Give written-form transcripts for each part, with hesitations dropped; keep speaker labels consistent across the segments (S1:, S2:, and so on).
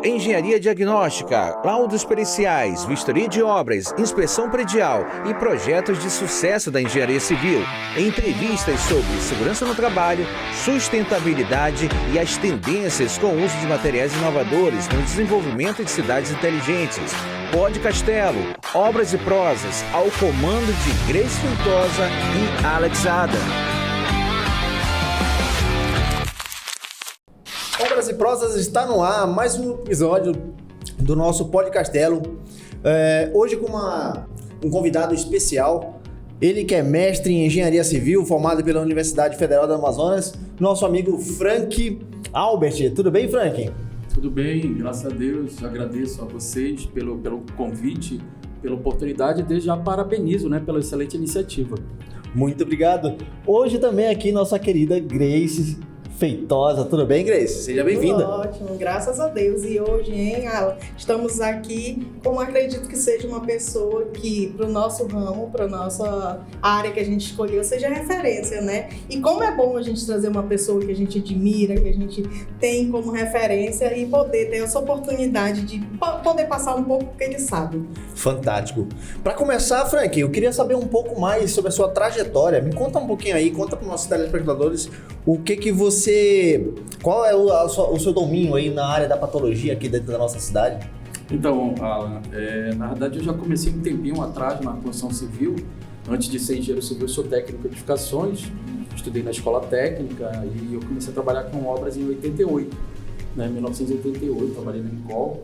S1: engenharia diagnóstica, laudos periciais, vistoria de obras, inspeção predial e projetos de sucesso da engenharia civil. Entrevistas sobre segurança no trabalho, sustentabilidade e as tendências com o uso de materiais inovadores no desenvolvimento de cidades inteligentes. Pod Castelo, obras e prosas, ao comando de Grace Feitosa e Alex Adam.
S2: Obras e Prosas está no ar, mais um episódio do nosso Pod Castelo. Hoje com um convidado especial, ele que é mestre em Engenharia Civil, formado pela Universidade Federal do Amazonas, nosso amigo Frank Albert. Tudo bem, Frank?
S3: Tudo bem, graças a Deus. Agradeço a vocês pelo convite, pela oportunidade e desde já parabenizo, pela excelente iniciativa.
S2: Muito obrigado. Hoje também aqui nossa querida Grace Feitosa. Tudo bem, Grace? Seja bem-vinda.
S4: Ótimo, graças a Deus. E hoje, Alan, estamos aqui, como acredito que seja uma pessoa que, para o nosso ramo, para a nossa área que a gente escolheu, seja referência, né? E como é bom a gente trazer uma pessoa que a gente admira, que a gente tem como referência e poder ter essa oportunidade de poder passar um pouco do que ele sabe.
S2: Fantástico. Para começar, Frank, eu queria saber um pouco mais sobre a sua trajetória. Me conta um pouquinho aí, conta para os nossos telespectadores qual é o seu domínio aí na área da patologia aqui dentro da nossa cidade?
S3: Então, Alan, na verdade eu já comecei um tempinho atrás na construção civil. Antes de ser engenheiro civil, eu sou técnico de edificações, estudei na escola técnica e eu comecei a trabalhar com obras em 88, em 1988, trabalhei na Encol,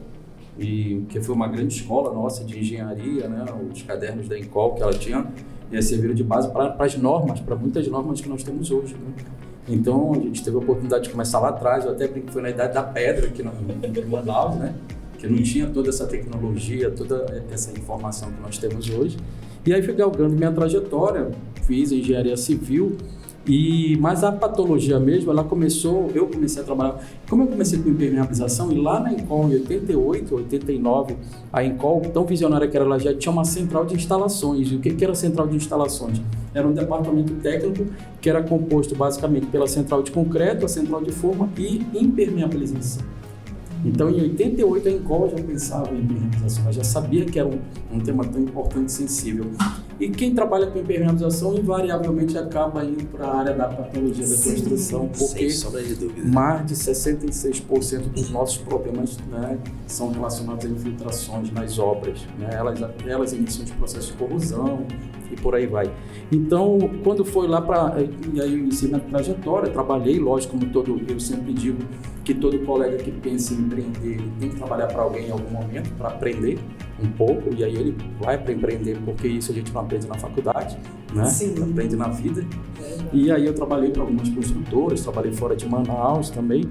S3: que foi uma grande escola nossa de engenharia, os cadernos da Encol que ela tinha, e serviram de base para as normas, para muitas normas que nós temos hoje. Então, a gente teve a oportunidade de começar lá atrás, eu até brinco que foi na idade da pedra aqui em Manaus, que não tinha toda essa tecnologia, toda essa informação que nós temos hoje. E aí fui galgando minha trajetória, fiz engenharia civil, mas a patologia mesmo, eu comecei a trabalhar, como eu comecei com impermeabilização, e lá na Encol, em 88, 89, a Encol, tão visionária que era, ela já tinha uma central de instalações. E o que era a central de instalações? Era um departamento técnico que era composto basicamente pela central de concreto, a central de forma e impermeabilização. Então, em 88, a Encol já pensava em impermeabilização, ela já sabia que era um tema tão importante e sensível. E quem trabalha com impermeabilização, invariavelmente, acaba indo para a área da patologia da construção, porque mais de 66% dos nossos problemas são relacionados a infiltrações nas obras. Elas iniciam os processos de corrosão e por aí vai. Então, quando foi lá e aí eu iniciei minha trajetória, trabalhei, lógico, eu sempre digo que todo colega que pensa em empreender, ele tem que trabalhar para alguém em algum momento, para aprender um pouco, e aí ele vai para empreender, porque isso a gente não aprende na faculdade, aprende na vida. E aí eu trabalhei para algumas construtoras, trabalhei fora de Manaus também,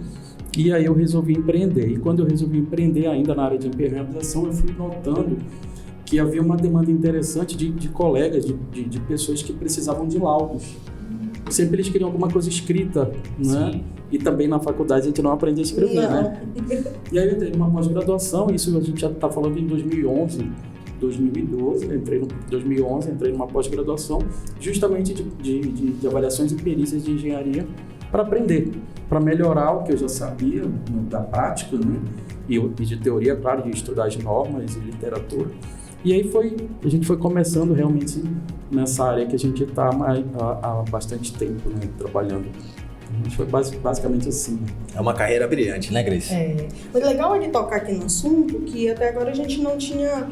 S3: e aí eu resolvi empreender. E quando eu resolvi empreender ainda na área de impermeabilização, eu fui notando que havia uma demanda interessante de colegas, de pessoas que precisavam de laudos. Sempre eles queriam alguma coisa escrita, E também na faculdade a gente não aprende a escrever, E aí eu entrei numa pós-graduação, isso a gente já está falando em 2011, 2012, entrei numa pós-graduação justamente de avaliações e perícias de engenharia para aprender, para melhorar o que eu já sabia da prática, e de teoria, claro, de estudar as normas e literatura. E aí a gente foi começando realmente nessa área que a gente está há bastante tempo, trabalhando. Foi basicamente assim.
S2: É uma carreira brilhante, né, Grace?
S4: Mas legal ele tocar aqui no assunto que até agora a gente não tinha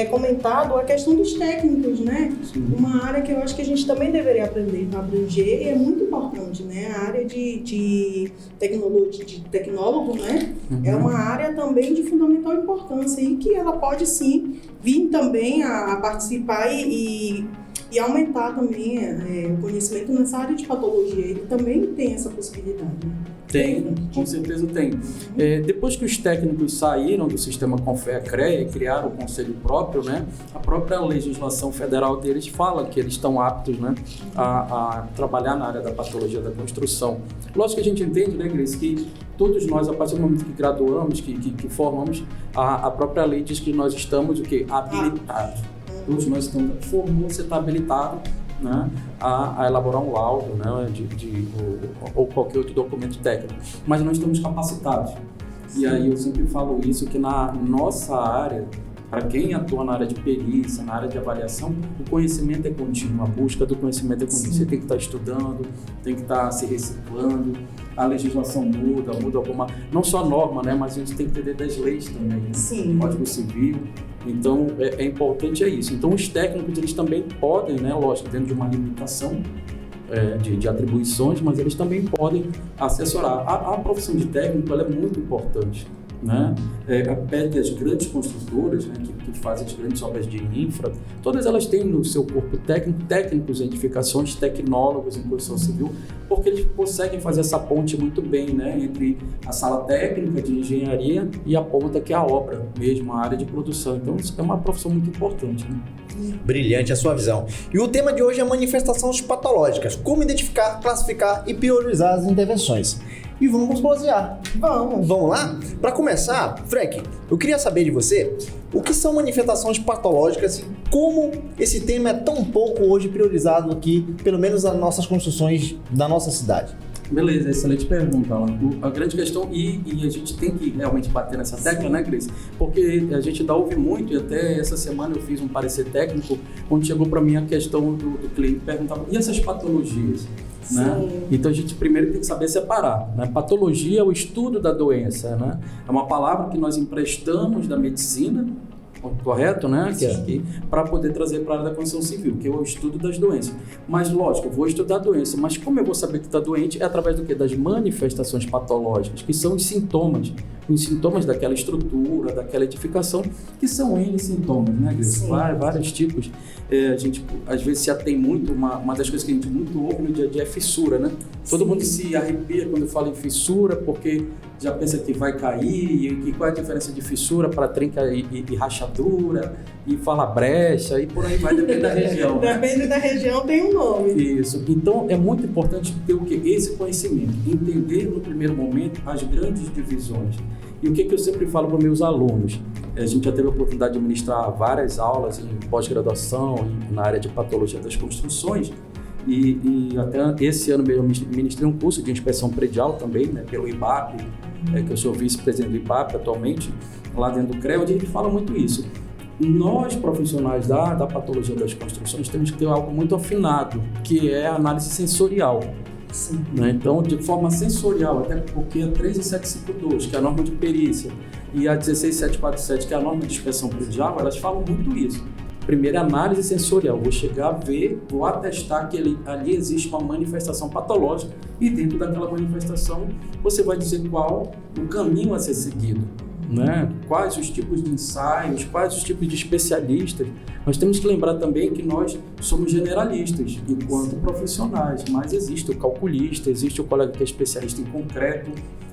S4: comentado a questão dos técnicos, Sim. Uma área que eu acho que a gente também deveria aprender a abranger e é muito importante, A área de tecnologia, de tecnólogo, É uma área também de fundamental importância e que ela pode sim vir também a participar e aumentar também o conhecimento nessa área de patologia. Ele também tem essa possibilidade.
S3: Tem, com certeza tem. Depois que os técnicos saíram do sistema Confea-CREA e criaram o conselho próprio, a própria legislação federal deles fala que eles estão aptos a trabalhar na área da patologia da construção. Lógico que a gente entende, Grace, que todos nós, a partir do momento que graduamos, que formamos, a própria lei diz que nós estamos habilitados. Todos nós estamos, formou, você está habilitado a elaborar um laudo ou qualquer outro documento técnico, mas nós estamos capacitados. E aí eu sempre falo isso, que na nossa área, para quem atua na área de perícia, na área de avaliação, o conhecimento é contínuo, a busca do conhecimento é contínua. Você tem que estar estudando, tem que estar se reciclando, a legislação muda alguma, não só a norma, né, mas a gente tem que entender das leis também, né?
S4: Sim.
S3: Código Civil. Então, é importante isso. Então, os técnicos, eles também podem, né, lógico, dentro de uma limitação de atribuições, mas eles também podem assessorar. A profissão de técnico, ela é muito importante, né? Pega as grandes construtoras, né, que fazem as grandes obras de infra, todas elas têm no seu corpo técnicos em edificações, tecnólogos em construção civil, porque eles conseguem fazer essa ponte muito bem, né, entre a sala técnica de engenharia e a ponta que é a obra mesmo, a área de produção. Então, isso é uma profissão muito importante, né?
S2: Brilhante a sua visão. E o tema de hoje é manifestações patológicas. Como identificar, classificar e priorizar as intervenções. E vamos prosear. Vamos lá? Para começar, Frank, eu queria saber de você o que são manifestações patológicas e como esse tema é tão pouco hoje priorizado aqui, pelo menos nas nossas construções da nossa cidade.
S3: Beleza, excelente pergunta, Alan. A grande questão, e a gente tem que realmente bater nessa tecla, né, Cris? Porque a gente ouve muito, e até essa semana eu fiz um parecer técnico, onde chegou para mim a questão do cliente perguntava, e essas patologias? Né? Então a gente primeiro tem que saber separar, né? Patologia é o estudo da doença, né? É uma palavra que nós emprestamos da medicina, correto, né? Para poder trazer para a área da construção civil, que é o estudo das doenças. Mas lógico, eu vou estudar a doença, mas como eu vou saber que está doente? É através do quê? Das manifestações patológicas, que são os sintomas daquela estrutura, daquela edificação, que são N sintomas, né, Grace? Vários tipos. A gente às vezes se atém muito, uma das coisas que a gente muito ouve no dia a dia é fissura, né? Todo mundo se arrepia quando fala em fissura, porque já pensa que vai cair, e qual é a diferença de fissura para trinca e rachadura, e fala brecha, e por aí vai, depende da região.
S4: Depende da região, tem um nome.
S3: Isso. Então, é muito importante ter o quê? Esse conhecimento, entender no primeiro momento as grandes divisões. E o que eu sempre falo para os meus alunos? A gente já teve a oportunidade de ministrar várias aulas em pós-graduação, na área de patologia das construções, e até esse ano mesmo eu ministrei um curso de inspeção predial também, né, pelo IBAP, que eu sou vice-presidente do IBAP atualmente, lá dentro do CREA, onde a gente fala muito isso. Nós, profissionais da patologia das construções, temos que ter algo muito afinado, que é a análise sensorial.
S4: Sim.
S3: Né? Então, de forma sensorial, até porque a 13752, que é a norma de perícia, e a 16747, que é a norma de inspeção predial, elas falam muito isso. Primeiro, análise sensorial. Vou chegar a ver, vou atestar que ali existe uma manifestação patológica e dentro daquela manifestação você vai dizer qual o caminho a ser seguido, né? Quais os tipos de ensaios, quais os tipos de especialistas. Nós temos que lembrar também que nós somos generalistas enquanto profissionais, mas existe o calculista, existe o colega que é especialista em concreto,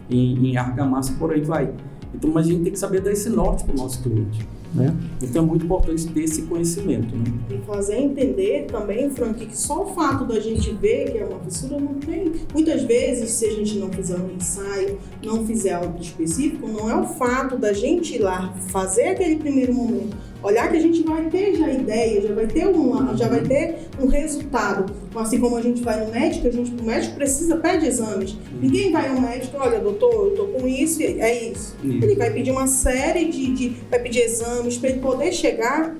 S3: em argamassa, por aí vai. Então, mas a gente tem que saber dar esse norte para o nosso cliente, né? Então é muito importante ter esse conhecimento, né?
S4: E fazer entender também, Frank, que só o fato da gente ver que é uma fissura não tem. Muitas vezes, se a gente não fizer um ensaio, não fizer algo específico, não é o fato da gente ir lá fazer aquele primeiro momento, olhar que a gente vai ter já ideia, já vai ter um resultado. Assim como a gente vai no médico, o médico pede exames. Ninguém vai ao médico, olha, doutor, eu tô com isso, é isso. Ele vai pedir uma série vai pedir exames para ele poder chegar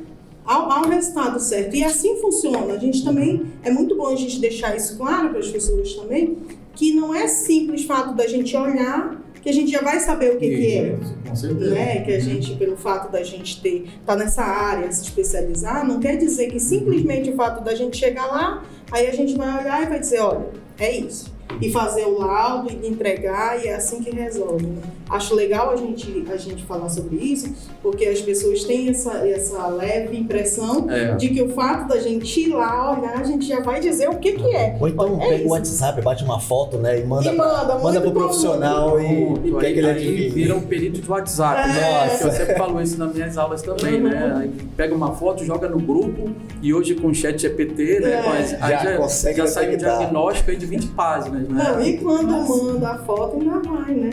S4: ao resultado certo. E assim funciona. A gente também, é muito bom a gente deixar isso claro para as pessoas também, que não é simples fato da gente olhar que a gente já vai saber o que é.
S3: Com certeza.
S4: Né? Que a gente, pelo fato da gente estar nessa área, se especializar, não quer dizer que simplesmente o fato da gente chegar lá, aí a gente vai olhar e vai dizer, olha, é isso. E fazer o laudo e entregar, e é assim que resolve, né? Acho legal a gente falar sobre isso, porque as pessoas têm essa leve impressão de que o fato da gente ir lá olhar, a gente já vai dizer o que é.
S2: Ou então pega o WhatsApp, bate uma foto, né, e manda pro profissional e quer que ele adivinhe.
S3: Vira um perito de WhatsApp, né? Eu sempre falo isso nas minhas aulas também, né? Aí pega uma foto, joga no grupo, e hoje com o chat GPT, né? Já sai um diagnóstico aí de 20 páginas, né?
S4: Não, e quando manda a foto, ainda vai, né?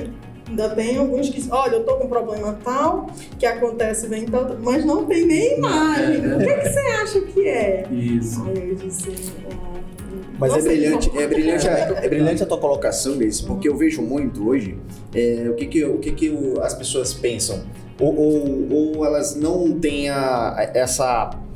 S4: Ainda tem alguns que, olha, eu tô com um problema tal, que acontece bem tal, mas não tem nem imagem. O que você acha que é?
S3: Isso.
S4: Aí eu disse,
S2: Mas
S4: Nossa,
S2: é brilhante a tua colocação, Grace, porque eu vejo muito hoje o que as pessoas pensam. Ou elas não têm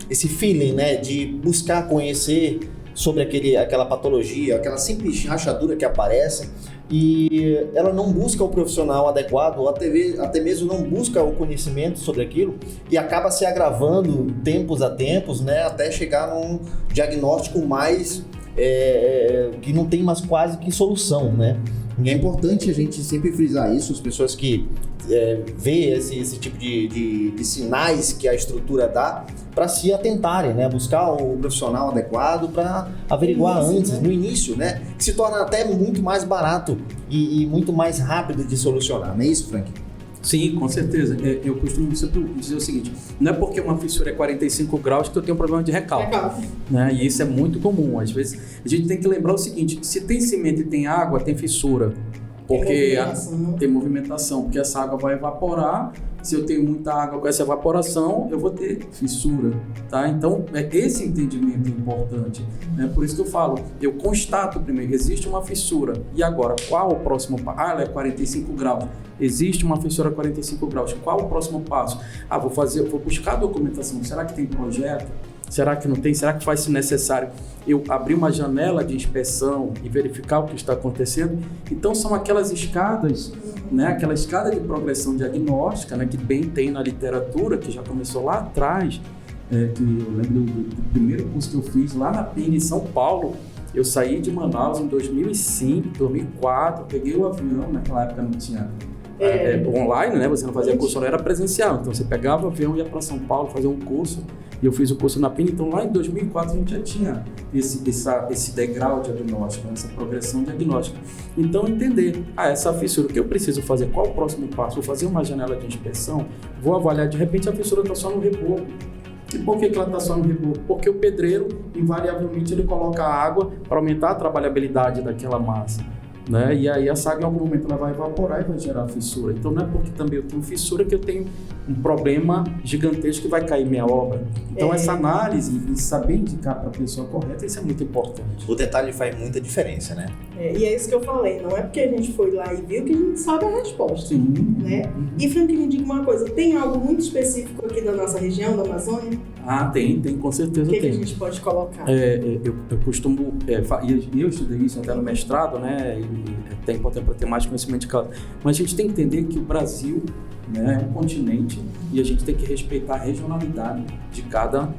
S2: esse feeling, né, de buscar conhecer sobre aquela patologia, aquela simples rachadura que aparece, e ela não busca o profissional adequado, ou até mesmo não busca o conhecimento sobre aquilo, e acaba se agravando tempos a tempos, né, até chegar num diagnóstico mais que não tem mais quase que solução, né? E é importante a gente sempre frisar isso, as pessoas que vê esse tipo de sinais que a estrutura dá, para se atentarem, né? Buscar o profissional adequado para averiguar antes, no início, né? Que se torna até muito mais barato e muito mais rápido de solucionar, não é isso, Frank?
S3: Sim, com certeza. Eu costumo sempre dizer o seguinte, não é porque uma fissura é 45 graus que eu tenho um problema de recalque. Né? E isso é muito comum. Às vezes a gente tem que lembrar o seguinte, se tem cimento e tem água, tem fissura. Porque tem movimentação, porque essa água vai evaporar. Se eu tenho muita água com essa evaporação, eu vou ter fissura, tá? Então, esse entendimento é importante, né? Por isso que eu falo, eu constato primeiro, existe uma fissura. E agora, qual o próximo passo? Ela é 45 graus. Existe uma fissura a 45 graus. Qual o próximo passo? Vou buscar a documentação. Será que tem projeto? Será que não tem? Será que faz se necessário eu abrir uma janela de inspeção e verificar o que está acontecendo? Então são aquelas escadas, né? Aquela escada de progressão diagnóstica, né? Que bem tem na literatura, que já começou lá atrás, que eu lembro do primeiro curso que eu fiz lá na PEN em São Paulo. Eu saí de Manaus em 2005, 2004, peguei o avião, naquela época não tinha online, né? Você não fazia curso, não era presencial. Então você pegava o avião e ia para São Paulo fazer um curso. E eu fiz o curso na PEN, então lá em 2004 a gente já tinha esse degrau diagnóstico, essa progressão diagnóstica. Então entender, essa fissura, o que eu preciso fazer? Qual o próximo passo? Vou fazer uma janela de inspeção, vou avaliar, de repente a fissura está só no reboco. E por que ela está só no reboco? Porque o pedreiro, invariavelmente, ele coloca água para aumentar a trabalhabilidade daquela massa. Né? E aí essa água em algum momento ela vai evaporar e vai gerar fissura. Então não é porque também eu tenho fissura que eu tenho um problema gigantesco que vai cair minha obra. Então essa análise e saber indicar para a pessoa correta, isso é muito importante.
S2: O detalhe faz muita diferença, né?
S4: E é isso que eu falei, não é porque a gente foi lá e viu que a gente sabe a resposta. Sim. Né? E Frank, me diga uma coisa, tem algo muito específico aqui da nossa região, da Amazônia?
S3: Tem, com certeza tem.
S4: O que a gente pode colocar?
S3: Eu costumo, e eu estudei isso até no mestrado, né? E é até importante para ter mais conhecimento de cada. Mas a gente tem que entender que o Brasil, né, é um continente e a gente tem que respeitar a regionalidade de cada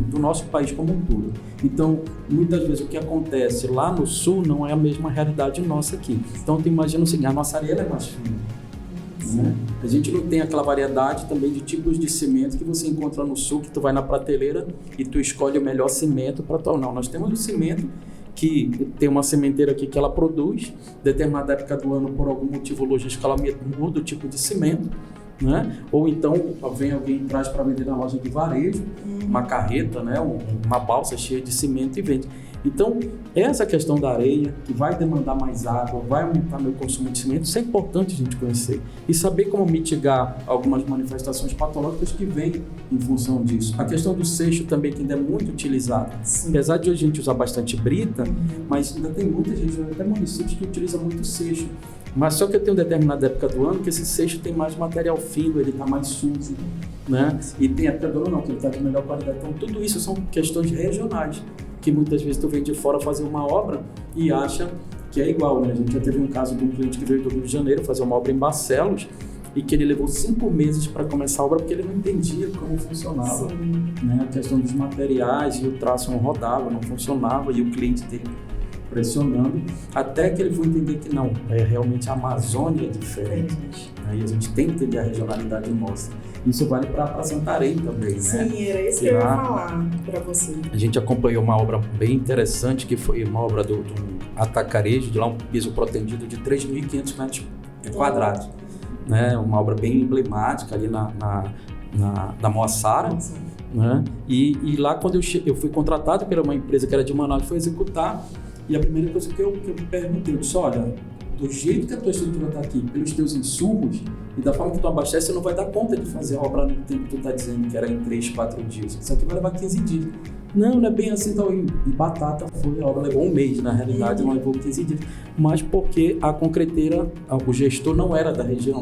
S3: do nosso país como um todo. Então, muitas vezes o que acontece lá no sul não é a mesma realidade nossa aqui. Então, tu imagina o seguinte, a nossa areia é mais fina. Né? A gente não tem aquela variedade também de tipos de cimento que você encontra no sul, que tu vai na prateleira e tu escolhe o melhor cimento para tu. Não, nós temos o cimento que tem uma sementeira aqui que ela produz, determinada época do ano, por algum motivo logístico, ela muda o tipo de cimento, né? Ou então vem alguém e traz para vender na loja de varejo, uma carreta, né? Uma balsa cheia de cimento e vende. Então, essa questão da areia, que vai demandar mais água, vai aumentar meu consumo de cimento, isso é importante a gente conhecer. E saber como mitigar algumas manifestações patológicas que vêm em função disso. A questão do seixo também, que ainda é muito utilizada. Apesar de hoje a gente usar bastante brita, mas ainda tem muitas regiões, até municípios, que utilizam muito seixo. Mas só que eu tenho determinada época do ano que esse seixo tem mais material fino, ele está mais sujo, né? E tem época do ano não, que ele está de melhor qualidade. Então, tudo isso são questões regionais, que muitas vezes tu vem de fora fazer uma obra e acha que é igual, né? A gente já teve um caso de um cliente que veio do Rio de Janeiro fazer uma obra em Barcelos e que ele levou 5 meses para começar a obra porque ele não entendia como funcionava, né? A questão dos materiais e o traço não rodava, não funcionava e o cliente dele pressionando, até que ele foi entender que não, realmente a Amazônia é diferente. Aí a gente tem que entender a regionalidade nossa. Isso vale para Santarém também, né?
S4: Sim, era isso que eu ia falar para você.
S3: A gente acompanhou uma obra bem interessante, que foi uma obra do Atacarejo, de lá um piso protendido de 3.500 metros quadrados. Né? Uma obra bem emblemática ali na Moaçara. Né? E lá, quando eu fui contratado por uma empresa que era de Manaus, foi executar. E a primeira coisa que eu me perguntei, eu disse, olha, do jeito que a tua estrutura está aqui, pelos teus insumos e da forma que tu abastece, você não vai dar conta de fazer a obra no tempo que tu está dizendo, que era em 3, 4 dias. Isso aqui vai levar 15 dias. Não é bem assim, então, em Batata a obra levou um mês, na realidade, não levou 15 dias, mas porque a concreteira, o gestor não era da região,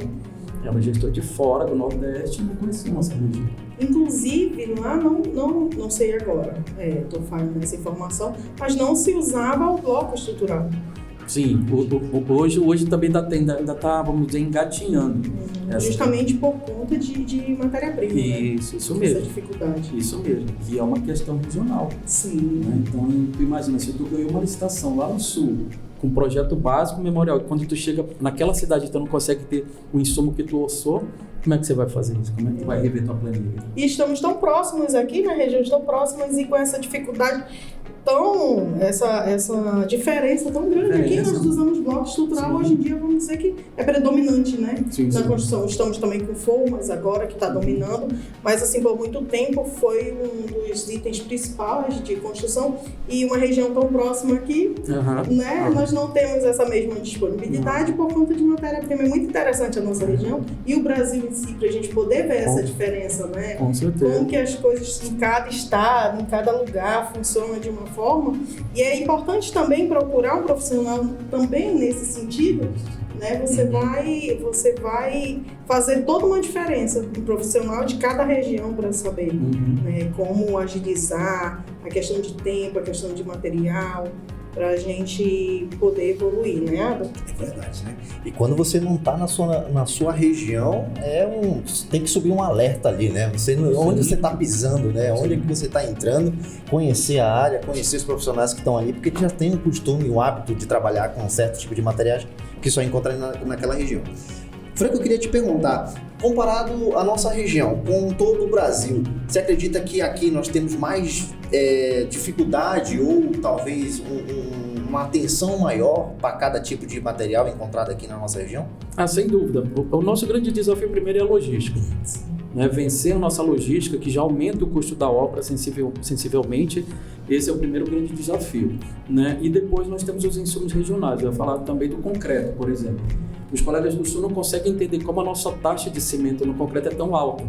S3: era um gestor de fora, do Nordeste, e não conhecia a nossa região.
S4: Inclusive, lá não sei agora, estou falando nessa informação, mas não se usava o bloco estrutural.
S3: Sim, hoje também ainda está, vamos dizer, engatinhando.
S4: Justamente por conta de matéria-prima.
S3: Isso mesmo.
S4: Essa dificuldade.
S3: Isso mesmo, que é uma questão regional.
S4: Sim.
S3: Né? Então, tu imagina, se tu ganhou uma licitação lá no Sul, com um projeto básico memorial, e quando tu chega naquela cidade tu não consegue ter o insumo que tu orçou, como é que você vai fazer isso? Como é que tu vai rever tua planilha?
S4: E estamos tão próximos aqui, na região, tão próximos e com essa dificuldade, essa diferença tão grande. Aqui nós usamos bloco estrutural, hoje em dia vamos dizer que é predominante, né? Na construção. Estamos também com formas agora que está dominando, mas assim, por muito tempo foi um dos itens principais de construção e uma região tão próxima aqui, né? Nós não temos essa mesma disponibilidade por conta de matéria-prima. É muito interessante a nossa região e o Brasil em si, para a gente poder ver essa diferença, né?
S3: Com certeza.
S4: Como que as coisas em cada estado, em cada lugar funcionam de uma forma, e é importante também procurar um profissional também nesse sentido, né? Você vai fazer toda uma diferença um profissional de cada região para saber, né? Como agilizar a questão de tempo, a questão de material, para a gente poder evoluir, né, Ada?
S2: É verdade, né? E quando você não está na sua região, tem que subir um alerta ali, né? Onde você está pisando, né? Onde é que você está entrando, conhecer a área, conhecer os profissionais que estão ali, porque já tem o costume, o hábito de trabalhar com um certo tipo de materiais que só encontra naquela região. Franco, eu queria te perguntar, comparado a nossa região com todo o Brasil, você acredita que aqui nós temos mais dificuldade ou talvez uma atenção maior para cada tipo de material encontrado aqui na nossa região?
S3: Sem dúvida. O nosso grande desafio primeiro é a logística. Né? Vencer a nossa logística, que já aumenta o custo da obra sensivelmente, esse é o primeiro grande desafio. Né? E depois nós temos os insumos regionais. Eu ia falar também do concreto, por exemplo. Os colegas do Sul não conseguem entender como a nossa taxa de cimento no concreto é tão alta.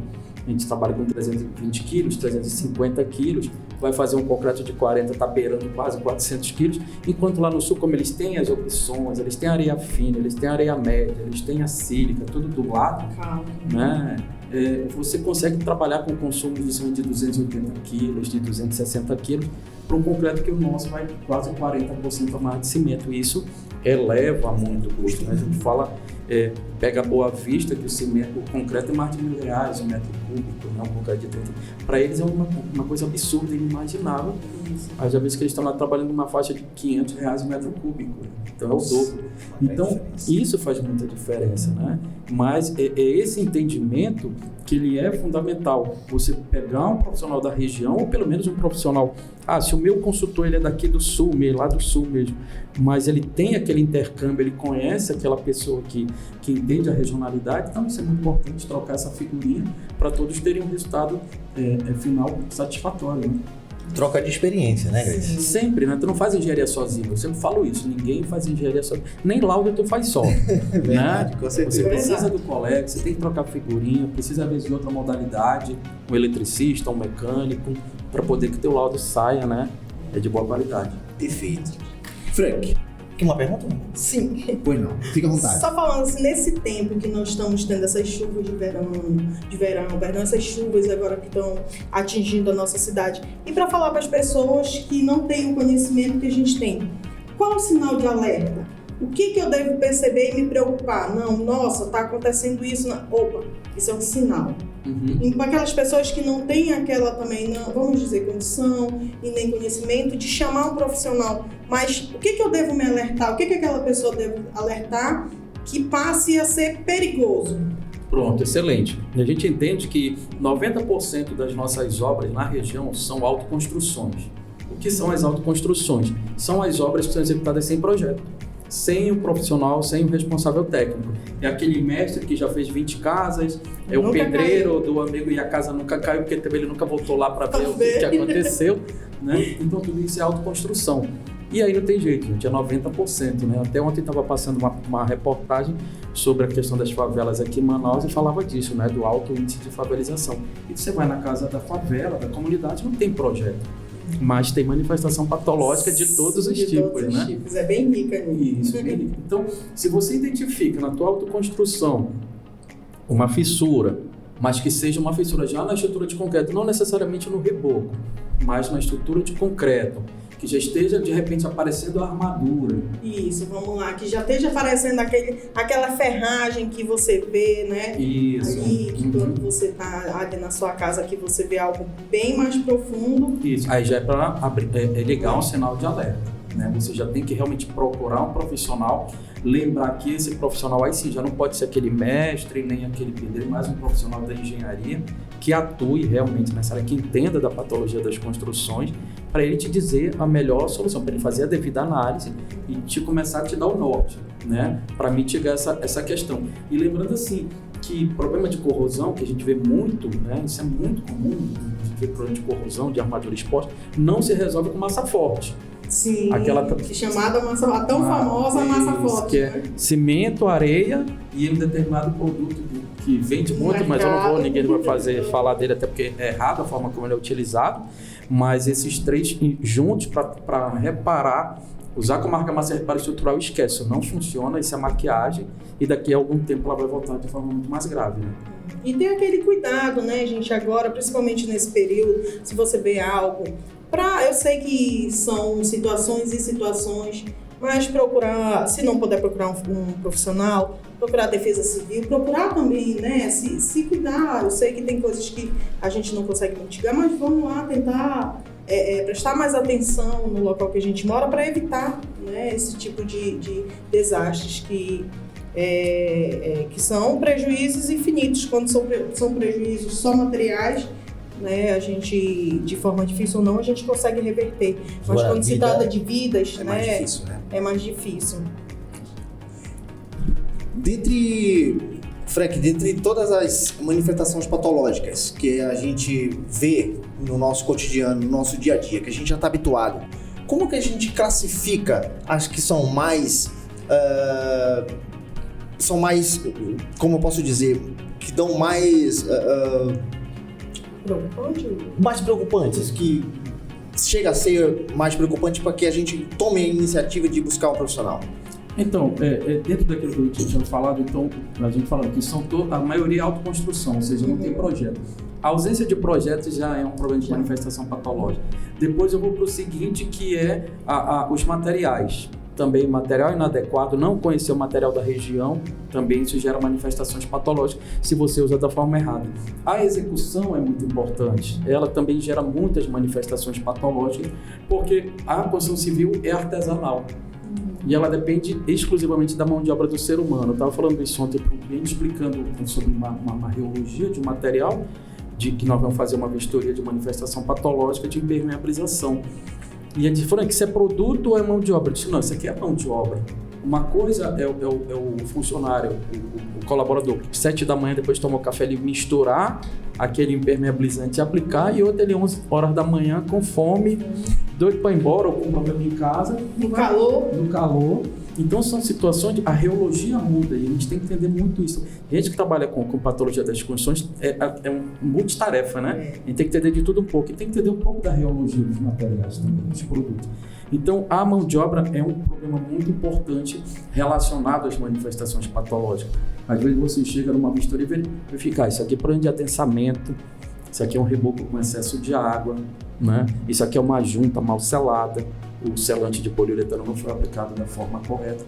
S3: A gente trabalha com 320 quilos, 350 quilos, vai fazer um concreto de 40, está beirando quase 400 quilos, enquanto lá no Sul, como eles têm as opções, eles têm areia fina, eles têm areia média, eles têm a sílica, tudo do lado, né? Você consegue trabalhar com consumo de 280 quilos, de 260 quilos, para um concreto que o nosso vai quase 40% a mais de cimento. E isso eleva muito o custo. Né? A gente fala, pega a Boa Vista, que o concreto é mais de R$1.000 um metro cúbico, né? Um concreto de 30. Para eles é uma coisa absurda, inimaginável. Às vezes que eles estão lá trabalhando numa faixa de R$500 um metro cúbico. Então é o dobro. Então isso faz muita diferença, né? Mas é esse entendimento que ele é fundamental. Você pegar um profissional da região, ou pelo menos um profissional, se o meu consultor ele é daqui do Sul, lá do Sul mesmo, mas ele tem aquele intercâmbio, ele conhece aquela pessoa que entende a regionalidade, então isso é muito importante trocar essa figurinha para todos terem um resultado final satisfatório. Né?
S2: Troca de experiência, né, Grace?
S3: Sempre, né? Tu não faz engenharia sozinho. Eu sempre falo isso. Ninguém faz engenharia sozinho. Nem Lauder tu faz só.
S2: Verdade,
S3: né?
S2: com certeza.
S3: Você precisa do colega, você tem que trocar figurinha, precisa às vezes de outra modalidade, um eletricista, um mecânico, para poder que teu laudo saia, né? De boa qualidade.
S2: Perfeito. Frank, quer uma pergunta?
S4: Sim.
S2: Pois não, fica à vontade.
S4: Só falando assim, nesse tempo que nós estamos tendo essas chuvas de verão, essas chuvas agora que estão atingindo a nossa cidade, e para falar para as pessoas que não têm o conhecimento que a gente tem, qual o sinal de alerta? O que eu devo perceber e me preocupar? Não, nossa, está acontecendo isso. Opa, isso é um sinal. E para aquelas pessoas que não têm aquela também, não, vamos dizer, condição e nem conhecimento de chamar um profissional, mas o que eu devo me alertar? O que aquela pessoa deve alertar que passe a ser perigoso?
S3: Pronto, excelente. A gente entende que 90% das nossas obras na região são autoconstruções. O que são as autoconstruções? São as obras que são executadas sem projeto, sem o profissional, sem o responsável técnico. É aquele mestre que já fez 20 casas, é o pedreiro do amigo e a casa nunca caiu, porque também ele nunca voltou lá para ver o que aconteceu. Né? Então tudo isso é autoconstrução. E aí não tem jeito, gente, é 90%. Né? Até ontem estava passando uma reportagem sobre a questão das favelas aqui em Manaus e falava disso, né? Do alto índice de favelização. E você vai na casa da favela, da comunidade, não tem projeto. mas tem manifestação patológica de todos os tipos, né?
S4: Tipos. É bem rica nisso.
S3: Isso, bem rica. Então, se você identifica na tua autoconstrução uma fissura, mas que seja uma fissura já na estrutura de concreto, não necessariamente no reboco, mas na estrutura de concreto, que já esteja de repente aparecendo a armadura.
S4: Isso, vamos lá, que já esteja aparecendo aquela ferragem que você vê, né?
S3: Isso.
S4: Ali, que quando você está ali na sua casa, que você vê algo bem mais profundo.
S3: Isso, aí já é ligar um sinal de alerta, né? Você já tem que realmente procurar um profissional, lembrar que esse profissional aí sim já não pode ser aquele mestre, nem aquele pedreiro, mas um profissional da engenharia que atue realmente nessa área, que entenda da patologia das construções, para ele te dizer a melhor solução, para ele fazer a devida análise e te começar a te dar o norte, né? Para mitigar essa questão. E lembrando assim, que problema de corrosão, que a gente vê muito, né? Isso é muito comum, a gente vê problema de corrosão, de armadura exposta, não se resolve com massa forte.
S4: Sim,
S3: aquela
S4: chamada massa, a tão famosa massa forte.
S3: Que é cimento, areia e um determinado produto que vende muito, mas eu não vou, ninguém vai falar dele, até porque é errado a forma como ele é utilizado, mas esses três juntos para reparar, usar como argamassa reparo estrutural, esquece, não funciona, isso é maquiagem e daqui a algum tempo ela vai voltar de forma muito mais grave, né?
S4: E tem aquele cuidado, né, gente, agora, principalmente nesse período, se você vê algo, eu sei que são situações e situações, mas procurar, se não puder procurar um profissional, procurar a defesa civil, procurar também, né, se cuidar. Eu sei que tem coisas que a gente não consegue mitigar, mas vamos lá tentar prestar mais atenção no local que a gente mora para evitar, né, esse tipo de desastres que são prejuízos infinitos. Quando são prejuízos só materiais, né, a gente, de forma difícil ou não, a gente consegue reverter. Mas quando se trata de vidas,
S2: é mais difícil, né?
S4: É mais difícil.
S2: Frank, dentre todas as manifestações patológicas que a gente vê no nosso cotidiano, no nosso dia a dia, que a gente já está habituado, como que a gente classifica as que são mais, como eu posso dizer, que dão mais... mais preocupantes, que chega a ser mais preocupante para que a gente tome a iniciativa de buscar um profissional?
S3: Então, dentro daquilo que eu tinha falado, então, a gente falando que a maioria é autoconstrução, ou seja, não tem projeto. A ausência de projeto já é um problema de manifestação patológica. Depois eu vou para o seguinte, que é os materiais. Também material inadequado, não conhecer o material da região, também isso gera manifestações patológicas se você usa da forma errada. A execução é muito importante, ela também gera muitas manifestações patológicas, porque a construção civil é artesanal e ela depende exclusivamente da mão de obra do ser humano. Eu estava falando isso ontem para um cliente, explicando sobre uma reologia de um material, que nós vamos fazer uma vistoria de manifestação patológica de impermeabilização. E ele disse, Frank, isso é produto ou é mão de obra? Eu disse, não, isso aqui é mão de obra. Uma coisa é o funcionário, o colaborador, 7 da manhã, depois de tomar o café, ele misturar aquele impermeabilizante e aplicar, e outra ele 11 horas da manhã com fome, doido para ir embora ou com um problema em casa.
S4: No calor.
S3: Então são situações a reologia muda e a gente tem que entender muito isso. A gente que trabalha com patologia das construções é um multitarefa, né? A gente tem que entender de tudo um pouco e tem que entender um pouco da reologia dos materiais também, dos produtos. Então a mão de obra é um problema muito importante relacionado às manifestações patológicas. Às vezes você chega numa vistoria e verificar, isso aqui é problema de adensamento, isso aqui é um reboco com excesso de água, né? Isso aqui é uma junta mal selada, o selante de poliuretano não foi aplicado da forma correta.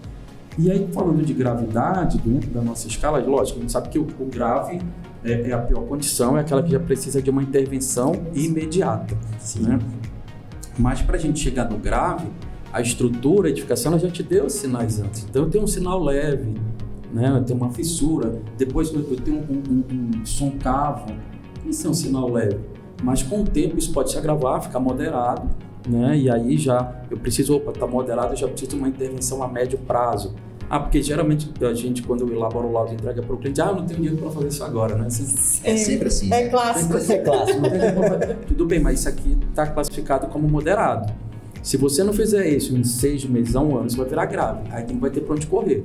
S3: E aí, falando de gravidade, dentro da nossa escala, lógico, a gente sabe que o grave é a pior condição, é aquela que já precisa de uma intervenção imediata. Né? Mas para a gente chegar no grave, a estrutura, a edificação, ela já te deu sinais antes. Então eu tenho um sinal leve, né? Eu tenho uma fissura, depois eu tenho um soncavo, isso é um sinal leve. Mas com o tempo isso pode se agravar, ficar moderado, né? E aí eu preciso, tá moderado, eu já preciso de uma intervenção a médio prazo. Porque geralmente a gente, quando eu elaboro o laudo e entrega para o cliente, não tenho dinheiro para fazer isso agora, né?
S2: É sempre assim.
S4: É clássico.
S2: É clássico.
S3: Tudo bem, mas isso aqui está classificado como moderado. Se você não fizer isso em 6 meses a 1 ano, você vai virar grave. Aí vai ter para onde correr,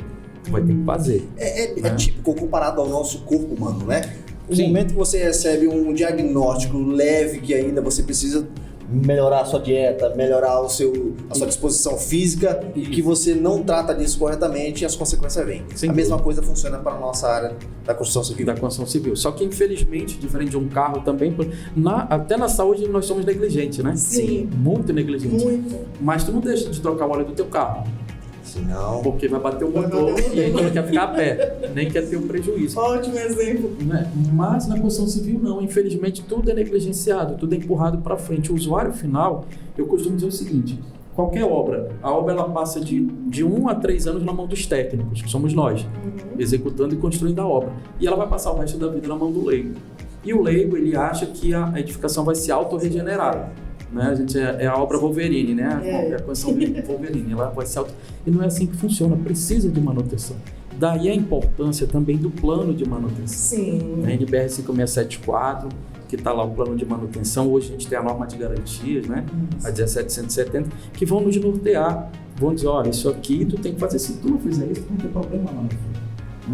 S3: vai ter que fazer.
S2: É típico comparado ao nosso corpo humano, né? No
S3: Sim.
S2: momento que você recebe um diagnóstico leve, que ainda você precisa melhorar a sua dieta, melhorar a sua disposição física e que você não trata disso corretamente e as consequências vêm. A mesma coisa funciona para a nossa área da construção civil.
S3: Da construção civil. Só que, infelizmente, diferente de um carro também, até na saúde nós somos negligentes, né?
S4: Sim.
S3: Muito negligentes.
S4: Muito.
S3: Mas tu não deixa de trocar o óleo do teu carro.
S2: Não.
S3: Porque vai bater o motor e aí tu não quer ficar a pé, nem quer ter um prejuízo.
S4: Ótimo exemplo.
S3: Né? Mas na construção civil não, infelizmente tudo é negligenciado, tudo é empurrado para frente. O usuário final, eu costumo dizer o seguinte, qualquer obra, a obra ela passa de 1 a 3 anos na mão dos técnicos, que somos nós, executando e construindo a obra. E ela vai passar o resto da vida na mão do leigo. E o leigo, ele acha que a edificação vai se autorregenerar. Né? A gente é a obra Wolverine, né? É a construção Wolverine, ela vai se e não é assim que funciona, precisa de manutenção. Daí a importância também do plano de manutenção.
S4: Sim.
S3: A NBR 5674, que está lá o plano de manutenção, hoje a gente tem a norma de garantias, né? A 17170, que vão nos nortear, vão dizer, olha, isso aqui tu tem que fazer, se tu não fizer isso, tu não tem problema lá no fundo.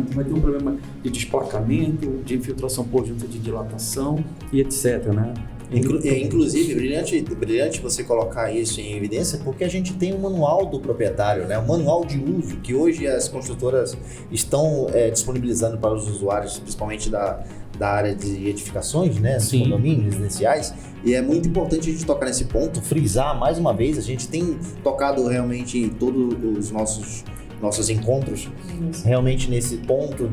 S3: Tu vai ter um problema de desplacamento, de infiltração por junta de dilatação e etc, né?
S2: Inclusive, brilhante você colocar isso em evidência, porque a gente tem um manual do proprietário, né? Um manual de uso que hoje as construtoras estão disponibilizando para os usuários, principalmente da área de edificações, né? Dos condomínios residenciais. E é muito importante a gente tocar nesse ponto, frisar mais uma vez. A gente tem tocado realmente em todos os nossos encontros, realmente nesse ponto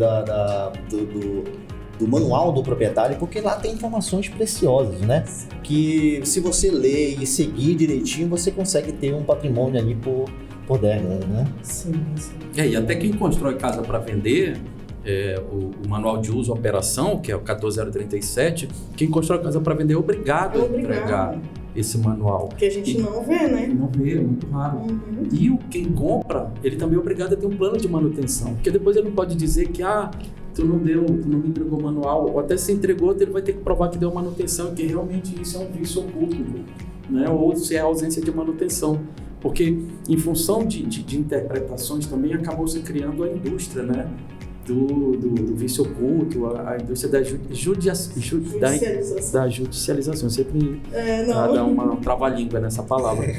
S2: do manual do proprietário, porque lá tem informações preciosas, né? Que se você ler e seguir direitinho, você consegue ter um patrimônio ali por décadas, né?
S4: Sim.
S3: E até quem constrói casa para vender, o manual de uso e operação, que é o 14037, quem constrói casa para vender é obrigado a entregar esse manual.
S4: Porque a gente não vê, né?
S3: Não vê, é muito raro. E quem compra, ele também é obrigado a ter um plano de manutenção, porque depois ele não pode dizer que tu não me entregou o manual, ou até se entregou, ele vai ter que provar que deu manutenção e que realmente isso é um vício oculto, né? Ou se é ausência de manutenção. Porque em função de interpretações também acabou se criando a indústria, né? Do vício oculto, a indústria da judicialização. Eu sempre dá uma trava-língua nessa palavra.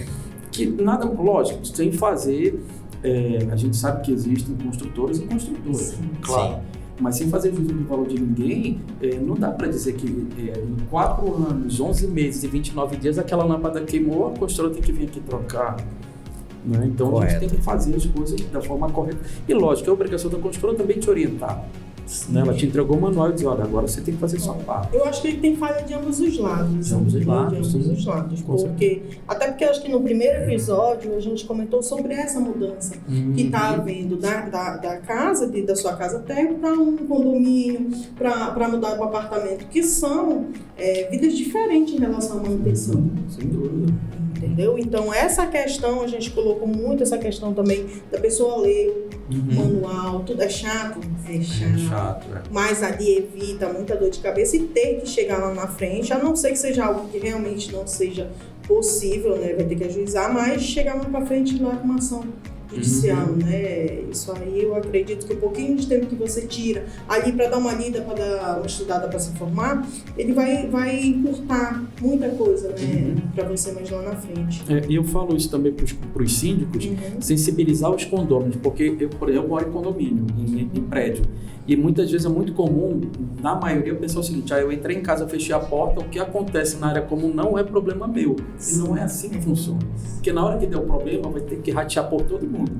S3: Que nada, lógico, sem fazer, a gente sabe que existem construtores e construtoras, claro. Sim. Mas sem fazer juízo do valor de ninguém, não dá para dizer que em 4 anos, 11 meses e 29 dias aquela lâmpada queimou, a construtora tem que vir aqui trocar. Né? Então correto. A gente tem que fazer as coisas da forma correta. E lógico, é a obrigação da construtora também te orientar. Né? Ela te entregou o manual e diz, olha, agora você tem que fazer sua parte.
S4: Eu acho que tem falha de ambos os lados.
S3: De ambos os lados.
S4: Até porque eu acho que no primeiro episódio a gente comentou sobre essa mudança que está havendo da casa, da sua casa até para um condomínio, para mudar para um apartamento, que são vidas diferentes em relação à manutenção.
S3: Sem dúvida.
S4: Entendeu? Então essa questão, a gente colocou muito essa questão também da pessoa ler manual, tudo é chato. É chato. Mas ali evita muita dor de cabeça e ter que chegar lá na frente, a não ser que seja algo que realmente não seja possível, né? Vai ter que ajuizar, mas chegar lá pra frente lá com uma ação judicial, né? Isso aí eu acredito que um pouquinho de tempo que você tira ali para dar uma lida, para dar uma estudada, para se informar, ele vai encurtar muita coisa, né? Para você mais lá na frente.
S3: E eu falo isso também para os síndicos, sensibilizar os condôminos, porque eu moro em condomínio, em prédio, e muitas vezes é muito comum, na maioria, pensar o seguinte, eu entrei em casa, fechei a porta, o que acontece na área comum não é problema meu. E não é assim que funciona. Porque na hora que der o problema, vai ter que ratear por todo mundo.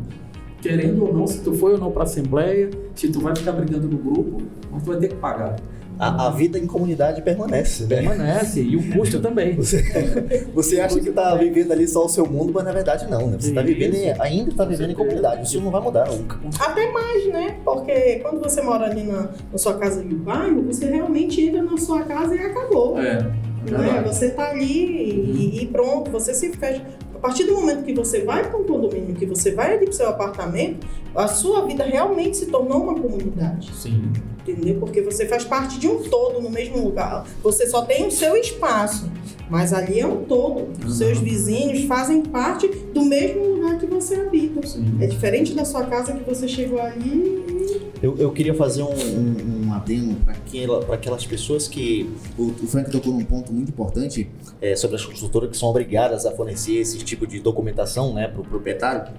S3: Querendo ou não, se tu foi ou não para a assembleia, se tu vai ficar brigando no grupo, mas tu vai ter que pagar.
S2: A vida em comunidade permanece, né?
S3: Permanece, e o custo também.
S2: Você acha que está vivendo ali só o seu mundo, mas na verdade não, né? Você ainda está vivendo em comunidade, isso não vai mudar nunca.
S4: Até mais, né? Porque quando você mora ali na sua casa de bairro, você realmente entra na sua casa e acabou. Né? Você está ali e pronto, você se fecha. A partir do momento que você vai para um condomínio, que você vai ali para o seu apartamento, a sua vida realmente se tornou uma comunidade.
S3: Sim.
S4: Entendeu? Porque você faz parte de um todo no mesmo lugar. Você só tem o seu espaço, mas ali é um todo. Os seus vizinhos fazem parte do mesmo lugar que você habita. Sim. É diferente da sua casa que você chegou ali e...
S2: Eu queria fazer uma adendo para aquelas pessoas que... O Frank tocou num ponto muito importante sobre as construtoras que são obrigadas a fornecer esse tipo de documentação, né, para o proprietário.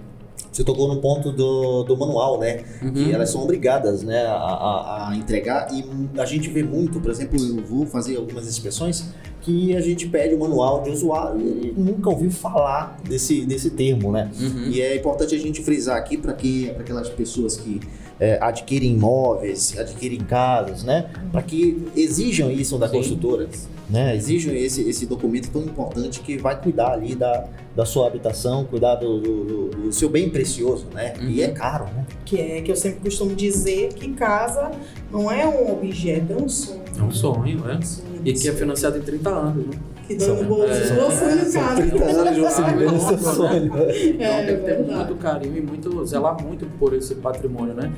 S2: Você tocou no ponto do manual, né? Que elas são obrigadas, né, a entregar, e a gente vê muito, por exemplo, eu vou fazer algumas inspeções que a gente pede o manual de usuário e ele nunca ouviu falar desse termo, né? E é importante a gente frisar aqui para aquelas pessoas que adquirem imóveis, adquirem casas, né? Para que exijam isso da construtora, né? Exijam esse documento tão importante que vai cuidar ali da sua habitação, cuidar do seu bem precioso, né? E é caro, né?
S4: Que eu sempre costumo dizer que casa não é um objeto, é um sonho.
S3: É um sonho, né? E que é financiado em 30 anos, né?
S4: Que dói no bolso, seu sonho, cara.
S2: 30 anos de você viver no seu sonho.
S3: Então tem que ter muito carinho e zelar muito por esse patrimônio, né?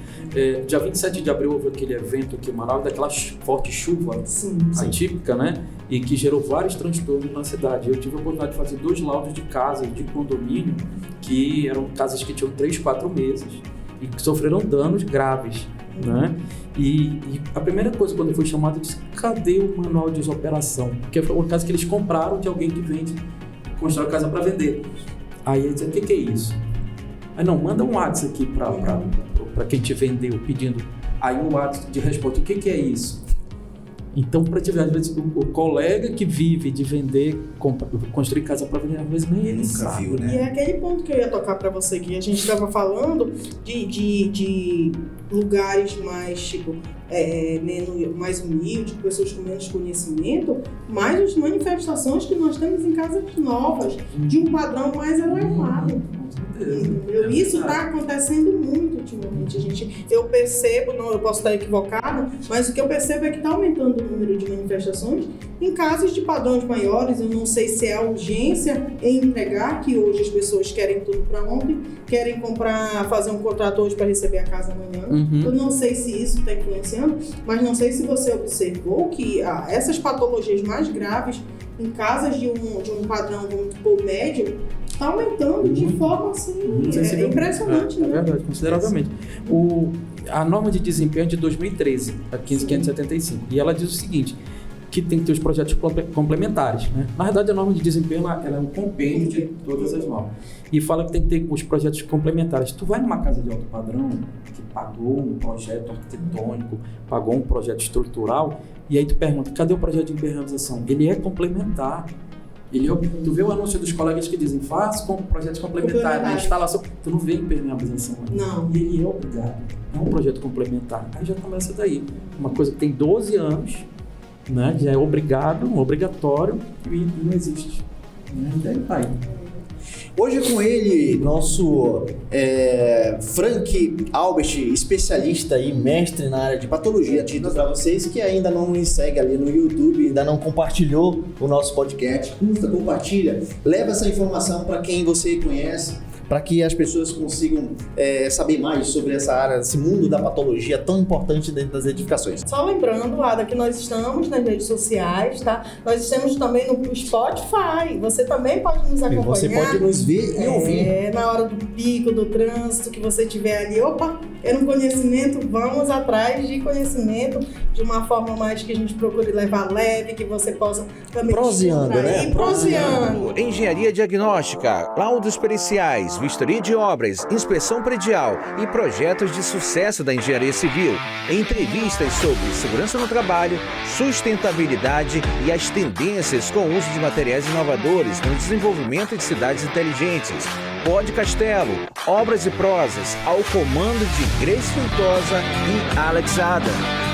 S3: Dia 27 de abril houve aquele evento aqui em Manaus, daquela forte chuva atípica, né? E que gerou vários transtornos na cidade. Eu tive a oportunidade de fazer 2 laudos de casas de condomínio, que eram casas que tinham 3, 4 meses e que sofreram danos graves, né? E a primeira coisa, quando eu fui chamado, eu disse: cadê o manual de operação? Porque foi uma casa que eles compraram de alguém que vende, constrói casa para vender. Aí ele disse: o que é isso? Aí não, manda um WhatsApp aqui para quem te vendeu, pedindo. Aí o WhatsApp de resposta: o que é isso? Então, para te ver, às vezes o colega que vive de vender, construir casa para vender, às vezes nem ele sabe,
S2: viu, né?
S4: E é aquele ponto que eu ia tocar para você, que a gente estava falando de lugares mais, tipo, mais humildes, pessoas com menos conhecimento, mas as manifestações que nós temos em casas novas, de um padrão mais elevado. Entendeu? Isso está acontecendo muito ultimamente. Eu percebo, não, eu posso estar equivocada, mas o que eu percebo é que está aumentando o número de manifestações em casos de padrões maiores. Eu não sei se é a urgência em entregar, que hoje as pessoas querem tudo para ontem, querem fazer um contrato hoje para receber a casa amanhã. Eu não sei se isso está influenciando, mas não sei se você observou que essas patologias mais graves em casas de um padrão, vamos supor, médio, está aumentando de forma assim, impressionante, né?
S3: É verdade, consideravelmente. A norma de desempenho é de 2013, a 15575, e ela diz o seguinte, que tem que ter os projetos complementares, né? Na verdade, a norma de desempenho ela é um compêndio de todas as normas. E fala que tem que ter os projetos complementares. Tu vai numa casa de alto padrão, que pagou um projeto arquitetônico, pagou um projeto estrutural, e aí tu pergunta: cadê o projeto de impermeabilização? Ele é complementar. Tu vê o anúncio dos colegas que dizem: faz com projetos complementares na instalação. Tu não vê impermeabilização.
S4: Não.
S3: E ele é obrigado. É um projeto complementar. Aí já começa daí. Uma coisa que tem 12 anos, né? Já é obrigatório e não existe. E daí vai.
S2: Hoje com ele, nosso Frank Albert, especialista e mestre na área de patologia. Dito para vocês que ainda não nos segue ali no YouTube, ainda não compartilhou o nosso podcast, curta, compartilha, leva essa informação para quem você conhece, para que as pessoas consigam saber mais sobre essa área, esse mundo da patologia tão importante dentro das edificações.
S4: Só lembrando, Ada, que nós estamos nas redes sociais, tá? Nós estamos também no Spotify. Você também pode nos acompanhar.
S2: Você pode nos ver e ouvir.
S4: Na hora do pico, do trânsito, que você tiver ali, opa, quero um conhecimento, vamos atrás de conhecimento de uma forma mais que a gente procure levar leve, que você possa também
S2: proseando, né?
S4: Proseando.
S1: Engenharia diagnóstica, laudos periciais, vistoria de obras, inspeção predial e projetos de sucesso da engenharia civil. Entrevistas sobre segurança no trabalho, sustentabilidade e as tendências com o uso de materiais inovadores no desenvolvimento de cidades inteligentes. Pod Castelo, obras e prosas, ao comando de Grace Fintosa e Alex Adam.